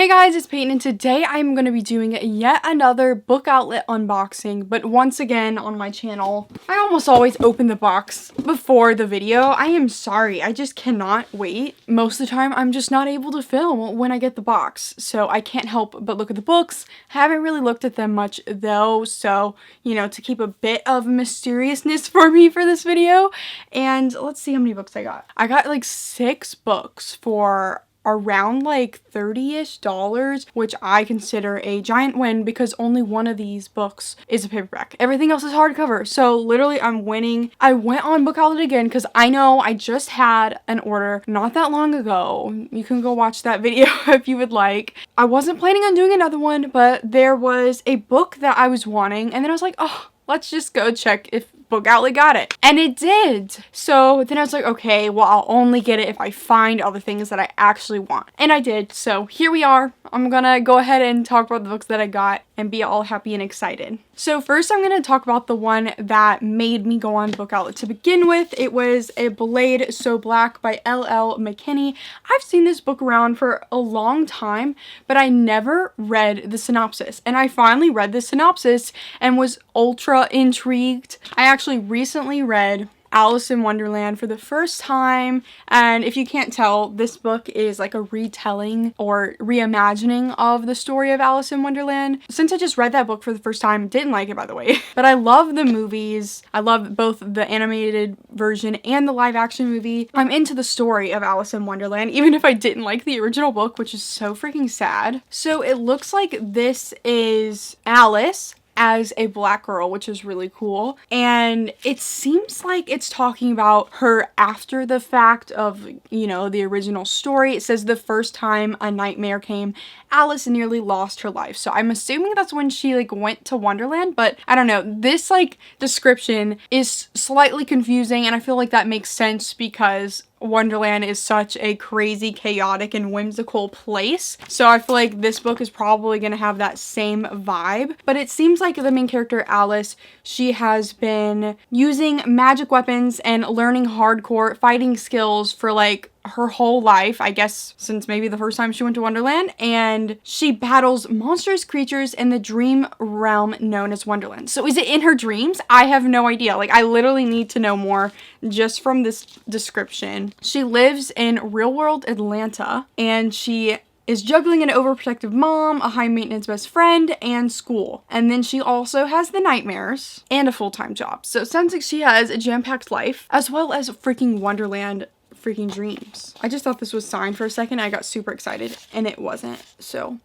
Hey guys, it's Peyton and today I'm going to be doing yet another book outlet unboxing, but once again on my channel, I almost always open the box before the video. I am sorry, I just cannot wait. Most of the time I'm just not able to film when I get the box, so I can't help but look at the books. Haven't really looked at them much though, so you know, to keep a bit of mysteriousness for me for this video. And let's see how many books I got. I got like 6 books for around like $30-ish, which I consider a giant win because only one of these books is a paperback. Everything else is hardcover. So literally I'm winning. I went on Book Outlet again because I know I just had an order not that long ago. You can go watch that video if you would like. I wasn't planning on doing another one, but there was a book that I was wanting and then I was like, oh, let's just go check if Book Outlet got it. And it did. So then I was like, okay, well, I'll only get it if I find all the things that I actually want. And I did. So here we are. I'm gonna go ahead and talk about the books that I got and be all happy and excited. So first I'm gonna talk about the one that made me go on Book Outlet to begin with. It was A Blade So Black by L.L. McKinney. I've seen this book around for a long time, but I never read the synopsis. And I finally read the synopsis and was ultra intrigued. I actually recently read Alice in Wonderland for the first time, and if you can't tell, this book is like a retelling or reimagining of the story of Alice in Wonderland. Since I just read that book for the first time, didn't like it by the way, but I love the movies. I love both the animated version and the live action movie. I'm into the story of Alice in Wonderland, even if I didn't like the original book, which is so freaking sad. So it looks like this is Alice as a black girl, which is really cool, and it seems like it's talking about her after the fact of, you know, the original story. It says the first time a nightmare came, Alice nearly lost her life. So I'm assuming that's when she like went to Wonderland, but I don't know. This like description is slightly confusing, and I feel like that makes sense because Wonderland is such a crazy, chaotic, and whimsical place. So I feel like this book is probably going to have that same vibe. But it seems like the main character, Alice, she has been using magic weapons and learning hardcore fighting skills for like her whole life, I guess since maybe the first time she went to Wonderland, and she battles monstrous creatures in the dream realm known as Wonderland. So is it in her dreams? I have no idea. Like, I literally need to know more just from this description. She lives in real world Atlanta, and she is juggling an overprotective mom, a high maintenance best friend, and school. And then she also has the nightmares and a full-time job. So it sounds like she has a jam-packed life as well as freaking Wonderland freaking dreams. I just thought this was signed for a second. I got super excited and it wasn't. So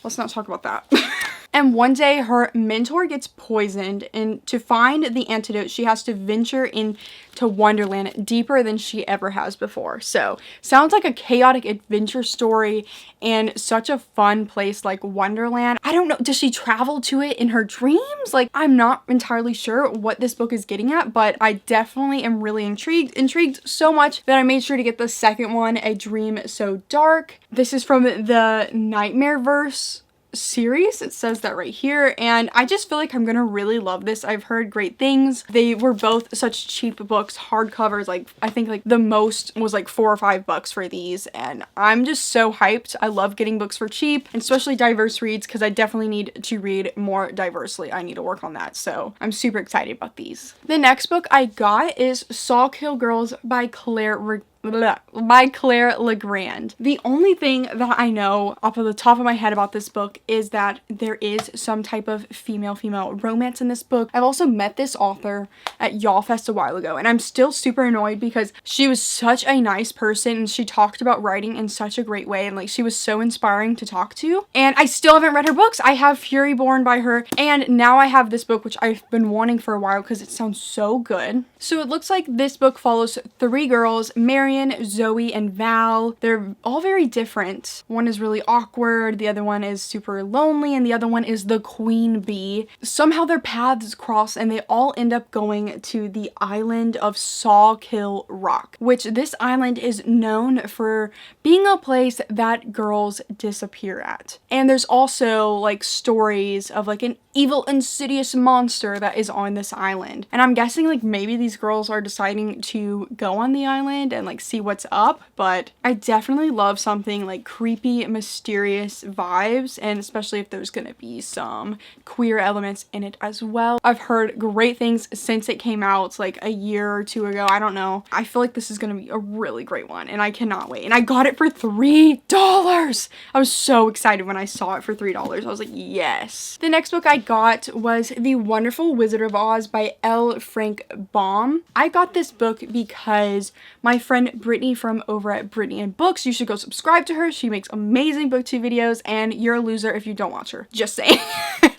let's not talk about that. And one day her mentor gets poisoned, and to find the antidote, she has to venture into Wonderland deeper than she ever has before. So sounds like a chaotic adventure story and such a fun place like Wonderland. I don't know, does she travel to it in her dreams? Like, I'm not entirely sure what this book is getting at, but I definitely am really intrigued so much that I made sure to get the second one, A Dream So Dark. This is from the Nightmareverse series. It says that right here, and I just feel like I'm gonna really love this. I've heard great things. They were both such cheap books, hardcovers. Like, I think like the most was like $4 or $5 for these, and I'm just so hyped. I love getting books for cheap, and especially diverse reads, because I definitely need to read more diversely. I need to work on that, so I'm super excited about these. The next book I got is Sawhill Girls by Claire Legrand. The only thing that I know off of the top of my head about this book is that there is some type of female-female romance in this book. I've also met this author at Y'all Fest a while ago, and I'm still super annoyed because she was such a nice person and she talked about writing in such a great way, and like she was so inspiring to talk to. And I still haven't read her books. I have Fury Born by her, and now I have this book which I've been wanting for a while because it sounds so good. So it looks like this book follows 3 girls, Marion, Zoe, and Val. They're all very different. One is really awkward, the other one is super lonely, and the other one is the queen bee. Somehow their paths cross and they all end up going to the island of Sawhill Rock, which this island is known for being a place that girls disappear at. And there's also like stories of like an evil, insidious monster that is on this island. And I'm guessing like maybe these girls are deciding to go on the island and like like see what's up, but I definitely love something like creepy, mysterious vibes, and especially if there's gonna be some queer elements in it as well. I've heard great things since it came out like a year or two ago. I don't know. I feel like this is gonna be a really great one and I cannot wait. And I got it for $3. I was so excited when I saw it for $3. I was like, yes. The next book I got was The Wonderful Wizard of Oz by L. Frank Baum. I got this book because my friend Brittany from over at Brittany and Books, you should go subscribe to her. She makes amazing booktube videos and you're a loser if you don't watch her. Just saying.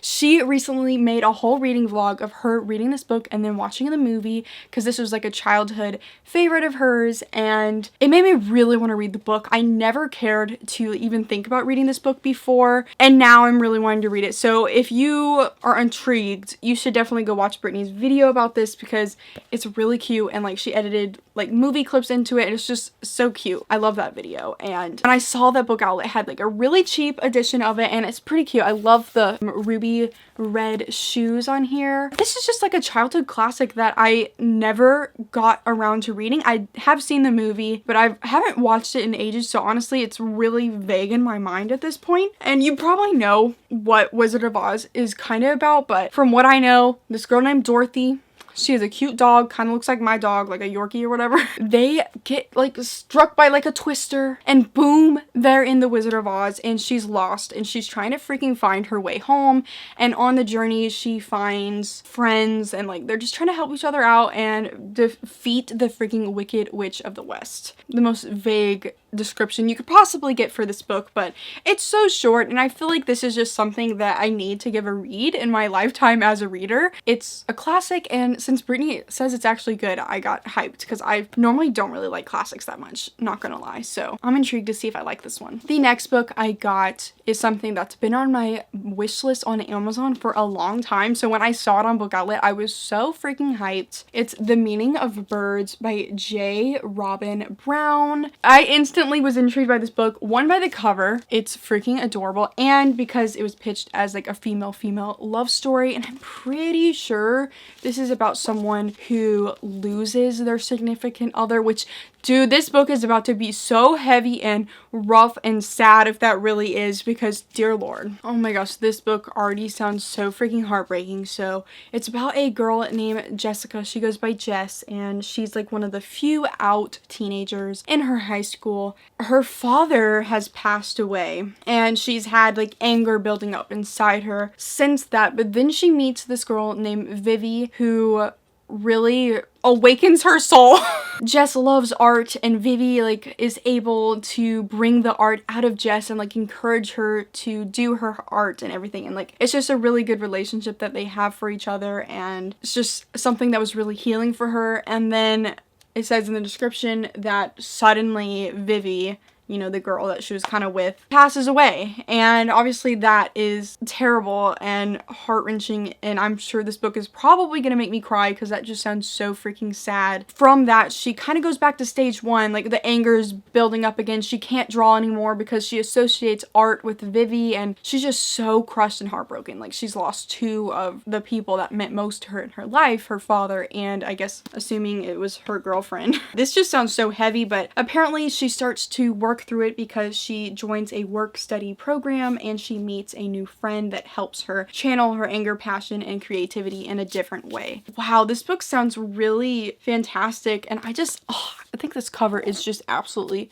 She recently made a whole reading vlog of her reading this book and then watching the movie because this was like a childhood favorite of hers and it made me really want to read the book. I never cared to even think about reading this book before and now I'm really wanting to read it. So if you are intrigued, you should definitely go watch Brittany's video about this because it's really cute and like she edited like movie clips into it and it's just so cute. I love that video. And when I saw that Book Outlet had like a really cheap edition of it and it's pretty cute. I love the ruby red shoes on here. This is just like a childhood classic that I never got around to reading. I have seen the movie, but I haven't watched it in ages, so honestly it's really vague in my mind at this point. And you probably know what Wizard of Oz is kind of about, but from what I know, this girl named Dorothy, she has a cute dog, kind of looks like my dog, like a Yorkie or whatever. They get like struck by like a twister and boom, they're in the Wizard of Oz and she's lost and she's trying to freaking find her way home. And on the journey, she finds friends and like they're just trying to help each other out and defeat the freaking Wicked Witch of the West. The most vague description you could possibly get for this book, but it's so short and I feel like this is just something that I need to give a read in my lifetime as a reader. It's a classic and since Brittany says it's actually good, I got hyped because I normally don't really like classics that much, not gonna lie, so I'm intrigued to see if I like this one. The next book I got is something that's been on my wish list on Amazon for a long time, so when I saw it on Book Outlet, I was so freaking hyped. It's The Meaning of Birds by J. Robin Brown. I instantly was intrigued by this book, one by the cover, it's freaking adorable, and because it was pitched as like a female love story, and I'm pretty sure this is about someone who loses their significant other, which, dude, this book is about to be so heavy and rough and sad if that really is, because dear lord, oh my gosh, this book already sounds so freaking heartbreaking. So it's about a girl named Jessica. She goes by Jess and she's like one of the few out teenagers in her high school. Her father has passed away and she's had like anger building up inside her since that, but then she meets this girl named Vivi who really awakens her soul. Jess loves art and Vivi like is able to bring the art out of Jess and like encourage her to do her art and everything, and like it's just a really good relationship that they have for each other and it's just something that was really healing for her. And then it says in the description that suddenly Vivi, you know, the girl that she was kind of with, passes away. And obviously that is terrible and heart-wrenching, and I'm sure this book is probably gonna make me cry because that just sounds so freaking sad. From that, she kind of goes back to stage one, like the anger is building up again. She can't draw anymore because she associates art with Vivi, and she's just so crushed and heartbroken. Like she's lost two of the people that meant most to her in her life, her father and I guess assuming it was her girlfriend. This just sounds so heavy, but apparently she starts to work through it because she joins a work study program and she meets a new friend that helps her channel her anger, passion, and creativity in a different way. Wow, this book sounds really fantastic, and I think this cover is just absolutely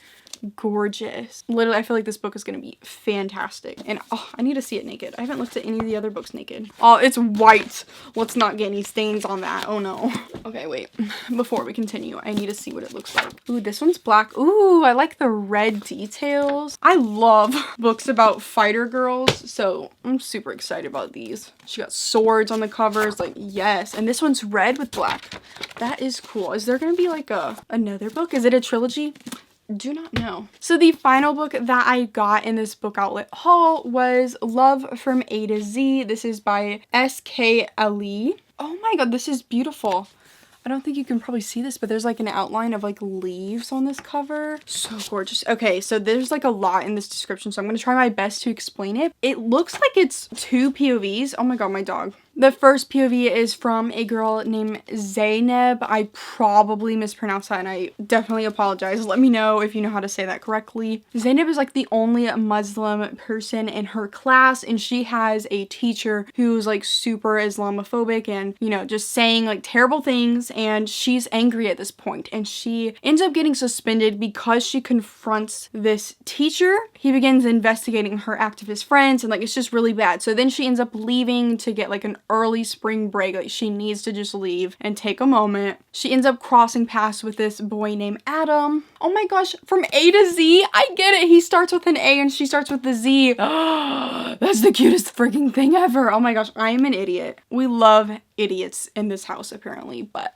gorgeous. Literally, I feel like this book is gonna be fantastic, and I need to see it naked. I haven't looked at any of the other books naked. Oh, it's white. Let's not get any stains on that. Oh no. Okay, wait. Before we continue, I need to see what it looks like. Ooh, this one's black. Ooh, I like the red details. I love books about fighter girls, so I'm super excited about these. She got swords on the covers, like yes. And this one's red with black. That is cool. Is there gonna be like another book? Is it a trilogy? Do not know. So the final book that I got in this Book Outlet haul was Love from A to Z. This is by S.K. Ali. Oh my god, this is beautiful. I don't think you can probably see this, but there's like an outline of like leaves on this cover. So gorgeous. Okay, so there's like a lot in this description, so I'm gonna try my best to explain it. It looks like it's two POVs. Oh my god, my dog. The first POV is from a girl named Zainab. I probably mispronounced that and I definitely apologize. Let me know if you know how to say that correctly. Zainab is like the only Muslim person in her class, and she has a teacher who's like super Islamophobic and, you know, just saying like terrible things, and she's angry at this point and she ends up getting suspended because she confronts this teacher. He begins investigating her activist friends and like it's just really bad. So then she ends up leaving to get like an early spring break. Like she needs to just leave and take a moment. She ends up crossing paths with this boy named Adam. Oh my gosh, from A to Z, I get it. He starts with an A and she starts with the Z. That's the cutest freaking thing ever. Oh my gosh, I am an idiot. We love idiots in this house apparently, but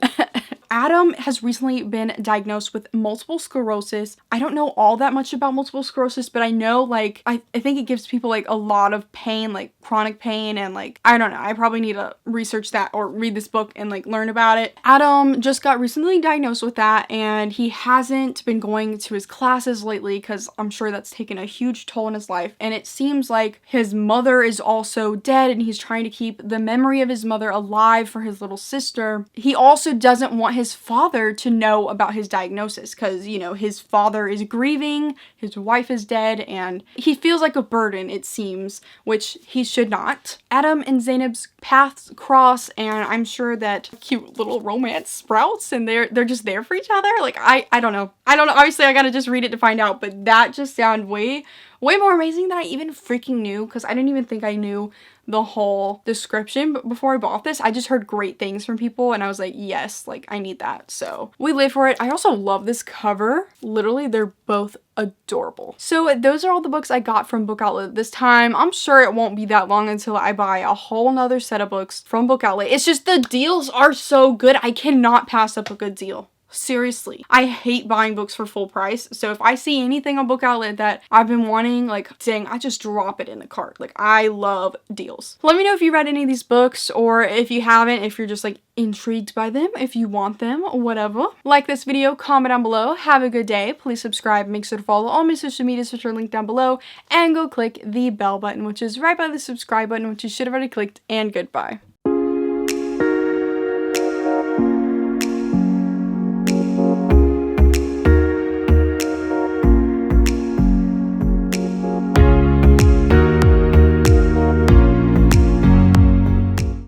Adam has recently been diagnosed with multiple sclerosis. I don't know all that much about multiple sclerosis, but I know like, I think it gives people like a lot of pain, like chronic pain, and like, I don't know, I probably need to research that or read this book and like learn about it. Adam just got recently diagnosed with that and he hasn't been going to his classes lately because I'm sure that's taken a huge toll in his life, and it seems like his mother is also dead and he's trying to keep the memory of his mother alive for his little sister. He also doesn't want his father to know about his diagnosis because, you know, his father is grieving, his wife is dead, and he feels like a burden, it seems, which he should not. Adam and Zainab's paths cross, and I'm sure that cute little romance sprouts and they're just there for each other. Like, I don't know. Obviously, I gotta just read it to find out, but that just sounded way more amazing than I even freaking knew, because I didn't even think I knew the whole description. But before I bought this, I just heard great things from people and I was like, yes, like I need that. So we live for it. I also love this cover. Literally, they're both adorable. So those are all the books I got from Book Outlet this time. I'm sure it won't be that long until I buy a whole nother set of books from Book Outlet. It's just the deals are so good. I cannot pass up a good deal. Seriously, I hate buying books for full price. So if I see anything on Book Outlet that I've been wanting, like, dang, I just drop it in the cart. Like, I love deals. Let me know if you read any of these books, or if you haven't, if you're just like intrigued by them, if you want them, whatever. Like this video, comment down below. Have a good day. Please subscribe. Make sure to follow all my social medias, which are linked down below, and go click the bell button, which is right by the subscribe button, which you should have already clicked, and goodbye.